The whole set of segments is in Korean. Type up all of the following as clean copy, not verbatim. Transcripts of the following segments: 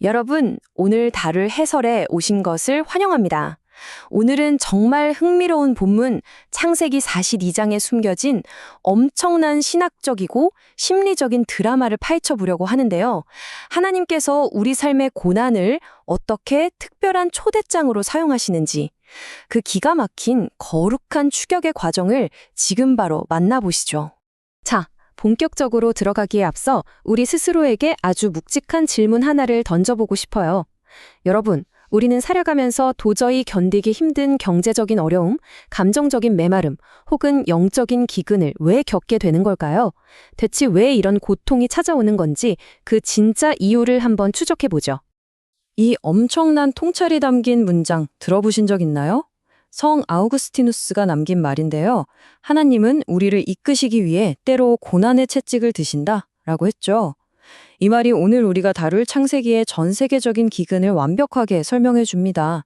여러분, 오늘 다룰 해설에 오신 것을 환영합니다. 오늘은 정말 흥미로운 본문 창세기 42장에 숨겨진 엄청난 신학적이고 심리적인 드라마를 파헤쳐 보려고 하는데요. 하나님께서 우리 삶의 고난을 어떻게 특별한 초대장으로 사용하시는지, 그 기가 막힌 거룩한 추격의 과정을 지금 바로 만나보시죠. 자, 본격적으로 들어가기에 앞서 우리 스스로에게 아주 묵직한 질문 하나를 던져보고 싶어요. 여러분, 우리는 살아가면서 도저히 견디기 힘든 경제적인 어려움, 감정적인 메마름, 혹은 영적인 기근을 왜 겪게 되는 걸까요? 대체 왜 이런 고통이 찾아오는 건지 그 진짜 이유를 한번 추적해보죠. 이 엄청난 통찰이 담긴 문장 들어보신 적 있나요? 성 아우구스티누스가 남긴 말인데요. 하나님은 우리를 이끄시기 위해 때로 고난의 채찍을 드신다 라고 했죠. 이 말이 오늘 우리가 다룰 창세기의 전 세계적인 기근을 완벽하게 설명해 줍니다.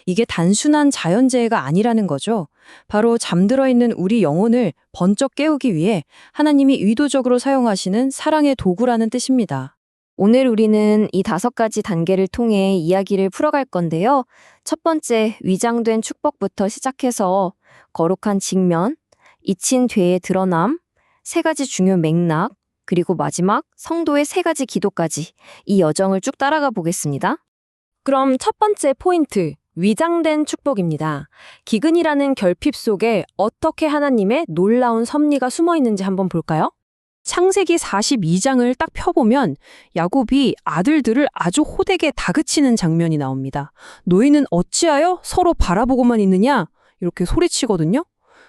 이게 단순한 자연재해가 아니라는 거죠. 바로 잠들어 있는 우리 영혼을 번쩍 깨우기 위해 하나님이 의도적으로 사용하시는 사랑의 도구라는 뜻입니다. 오늘 우리는 이 5가지 단계를 통해 이야기를 풀어갈 건데요. 첫 번째, 위장된 축복부터 시작해서 거룩한 직면, 잊힌 죄의 드러남, 3가지 중요 맥락, 그리고 마지막 성도의 3가지 기도까지 이 여정을 쭉 따라가 보겠습니다. 그럼 첫 번째 포인트, 위장된 축복입니다. 기근이라는 결핍 속에 어떻게 하나님의 놀라운 섭리가 숨어 있는지 한번 볼까요? 창세기 42장을 딱 펴보면 야곱이 아들들을 아주 호되게 다그치는 장면이 나옵니다. 너희는 어찌하여 서로 바라보고만 있느냐? 이렇게 소리치거든요.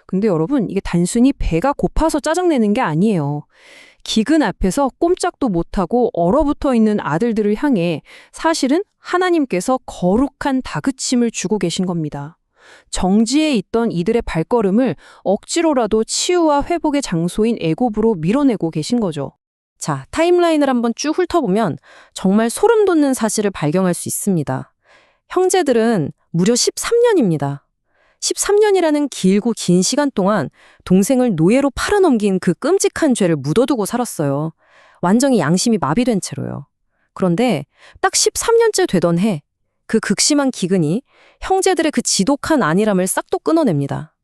근데 여러분, 이게 단순히 배가 고파서 짜증내는 게 아니에요. 기근 앞에서 꼼짝도 못하고 얼어붙어 있는 아들들을 향해 사실은 하나님께서 거룩한 다그침을 주고 계신 겁니다. 정지에 있던 이들의 발걸음을 억지로라도 치유와 회복의 장소인 애굽으로 밀어내고 계신 거죠. 자, 타임라인을 한번 쭉 훑어보면 정말 소름 돋는 사실을 발견할 수 있습니다. 형제들은 무려 13년입니다. 13년이라는 길고 긴 시간 동안 동생을 노예로 팔아넘긴 그 끔찍한 죄를 묻어두고 살았어요. 완전히 양심이 마비된 채로요. 그런데 딱 13년째 되던 해, 그 극심한 기근이 형제들의 그 지독한 안일함을 싹도 끊어냅니다.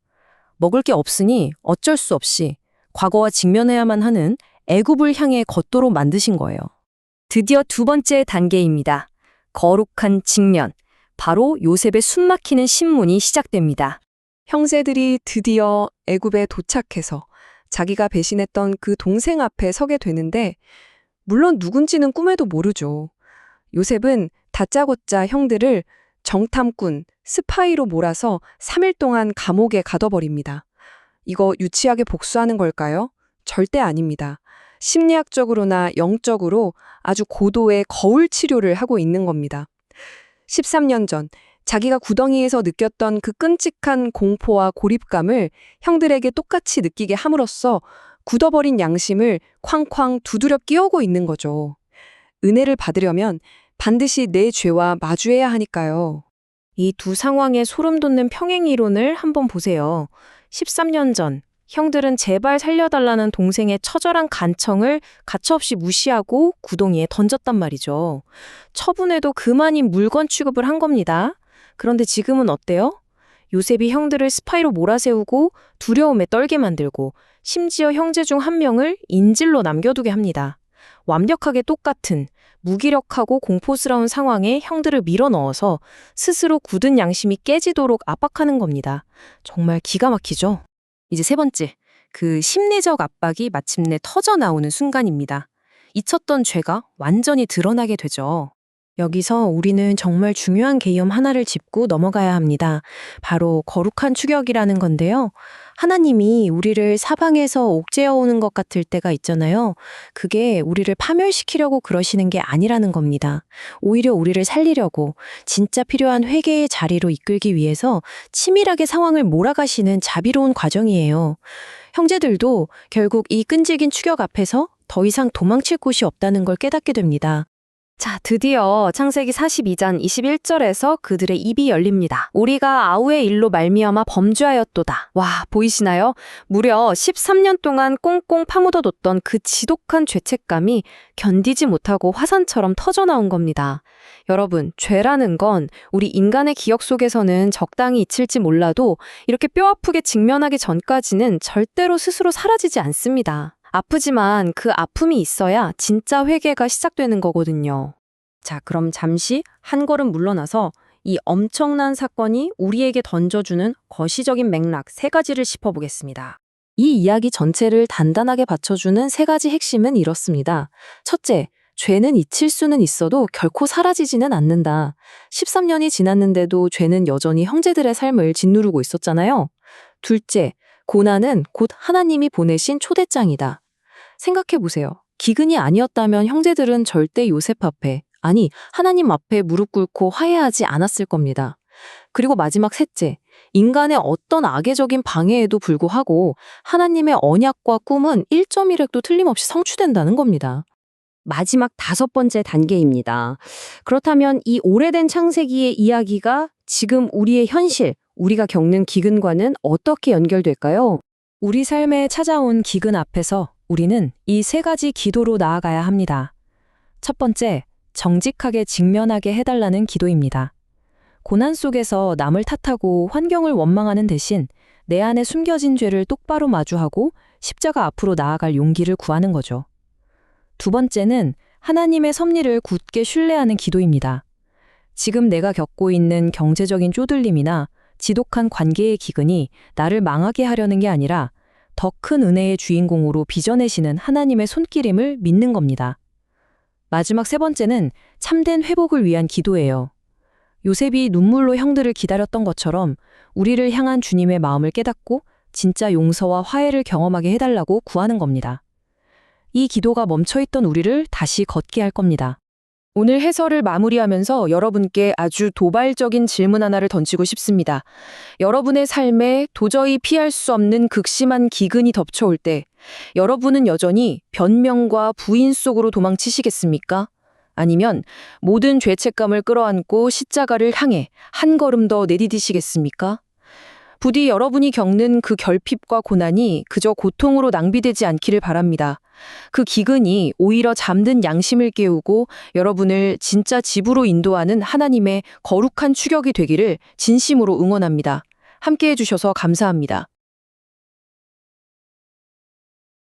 먹을 게 없으니 어쩔 수 없이 과거와 직면해야만 하는 애굽을 향해 걷도록 만드신 거예요. 드디어 2번째 단계입니다. 거룩한 직면. 바로 요셉의 숨막히는 신문이 시작됩니다. 형제들이 드디어 애굽에 도착해서 자기가 배신했던 그 동생 앞에 서게 되는데 물론 누군지는 꿈에도 모르죠. 요셉은 다짜고짜 형들을 정탐꾼, 스파이로 몰아서 3일 동안 감옥에 가둬버립니다. 이거 유치하게 복수하는 걸까요? 절대 아닙니다. 심리학적으로나 영적으로 아주 고도의 거울 치료를 하고 있는 겁니다. 13년 전 자기가 구덩이에서 느꼈던 그 끔찍한 공포와 고립감을 형들에게 똑같이 느끼게 함으로써 굳어버린 양심을 쾅쾅 두드려 끼우고 있는 거죠. 은혜를 받으려면 반드시 내 죄와 마주해야 하니까요. 이 두 상황의 소름 돋는 평행 이론을 한번 보세요. 13년 전 형들은 제발 살려달라는 동생의 처절한 간청을 가차없이 무시하고 구덩이에 던졌단 말이죠. 처분해도 그만인 물건 취급을 한 겁니다. 그런데 지금은 어때요? 요셉이 형들을 스파이로 몰아세우고 두려움에 떨게 만들고 심지어 형제 중 한 명을 인질로 남겨두게 합니다. 완벽하게 똑같은 무기력하고 공포스러운 상황에 형들을 밀어넣어서 스스로 굳은 양심이 깨지도록 압박하는 겁니다. 정말 기가 막히죠? 이제 3번째, 그 심리적 압박이 마침내 터져나오는 순간입니다. 잊혔던 죄가 완전히 드러나게 되죠. 여기서 우리는 정말 중요한 개념 하나를 짚고 넘어가야 합니다. 바로 거룩한 추격이라는 건데요. 하나님이 우리를 사방에서 옥죄어오는 것 같을 때가 있잖아요. 그게 우리를 파멸시키려고 그러시는 게 아니라는 겁니다. 오히려 우리를 살리려고 진짜 필요한 회개의 자리로 이끌기 위해서 치밀하게 상황을 몰아가시는 자비로운 과정이에요. 형제들도 결국 이 끈질긴 추격 앞에서 더 이상 도망칠 곳이 없다는 걸 깨닫게 됩니다. 자, 드디어 창세기 42장 21절에서 그들의 입이 열립니다. 우리가 아우의 일로 말미암아 범죄하였도다. 와, 보이시나요? 무려 13년 동안 꽁꽁 파묻어뒀던 그 지독한 죄책감이 견디지 못하고 화산처럼 터져나온 겁니다. 여러분, 죄라는 건 우리 인간의 기억 속에서는 적당히 잊힐지 몰라도 이렇게 뼈아프게 직면하기 전까지는 절대로 스스로 사라지지 않습니다. 아프지만 그 아픔이 있어야 진짜 회개가 시작되는 거거든요. 자, 그럼 잠시 한 걸음 물러나서 이 엄청난 사건이 우리에게 던져주는 거시적인 맥락 3가지를 짚어보겠습니다. 이 이야기 전체를 단단하게 받쳐주는 3가지 핵심은 이렇습니다. 첫째, 죄는 잊힐 수는 있어도 결코 사라지지는 않는다. 13년이 지났는데도 죄는 여전히 형제들의 삶을 짓누르고 있었잖아요. 둘째, 고난은 곧 하나님이 보내신 초대장이다. 생각해보세요. 기근이 아니었다면 형제들은 절대 요셉 앞에, 아니 하나님 앞에 무릎 꿇고 화해하지 않았을 겁니다. 그리고 마지막 셋째, 인간의 어떤 악의적인 방해에도 불구하고 하나님의 언약과 꿈은 1.1획도 틀림없이 성취된다는 겁니다. 마지막 5번째 단계입니다. 그렇다면 이 오래된 창세기의 이야기가 지금 우리의 현실, 우리가 겪는 기근과는 어떻게 연결될까요? 우리 삶에 찾아온 기근 앞에서 우리는 이 3가지 기도로 나아가야 합니다. 첫 번째, 정직하게 직면하게 해달라는 기도입니다. 고난 속에서 남을 탓하고 환경을 원망하는 대신 내 안에 숨겨진 죄를 똑바로 마주하고 십자가 앞으로 나아갈 용기를 구하는 거죠. 두 번째는 하나님의 섭리를 굳게 신뢰하는 기도입니다. 지금 내가 겪고 있는 경제적인 쪼들림이나 지독한 관계의 기근이 나를 망하게 하려는 게 아니라 더 큰 은혜의 주인공으로 빚어내시는 하나님의 손길임을 믿는 겁니다. 마지막 3번째는 참된 회복을 위한 기도예요. 요셉이 눈물로 형들을 기다렸던 것처럼 우리를 향한 주님의 마음을 깨닫고 진짜 용서와 화해를 경험하게 해달라고 구하는 겁니다. 이 기도가 멈춰있던 우리를 다시 걷게 할 겁니다. 오늘 해설을 마무리하면서 여러분께 아주 도발적인 질문 하나를 던지고 싶습니다. 여러분의 삶에 도저히 피할 수 없는 극심한 기근이 덮쳐올 때 여러분은 여전히 변명과 부인 속으로 도망치시겠습니까? 아니면 모든 죄책감을 끌어안고 십자가를 향해 한 걸음 더 내디디시겠습니까? 부디 여러분이 겪는 그 결핍과 고난이 그저 고통으로 낭비되지 않기를 바랍니다. 그 기근이 오히려 잠든 양심을 깨우고 여러분을 진짜 집으로 인도하는 하나님의 거룩한 추격이 되기를 진심으로 응원합니다. 함께해 주셔서 감사합니다.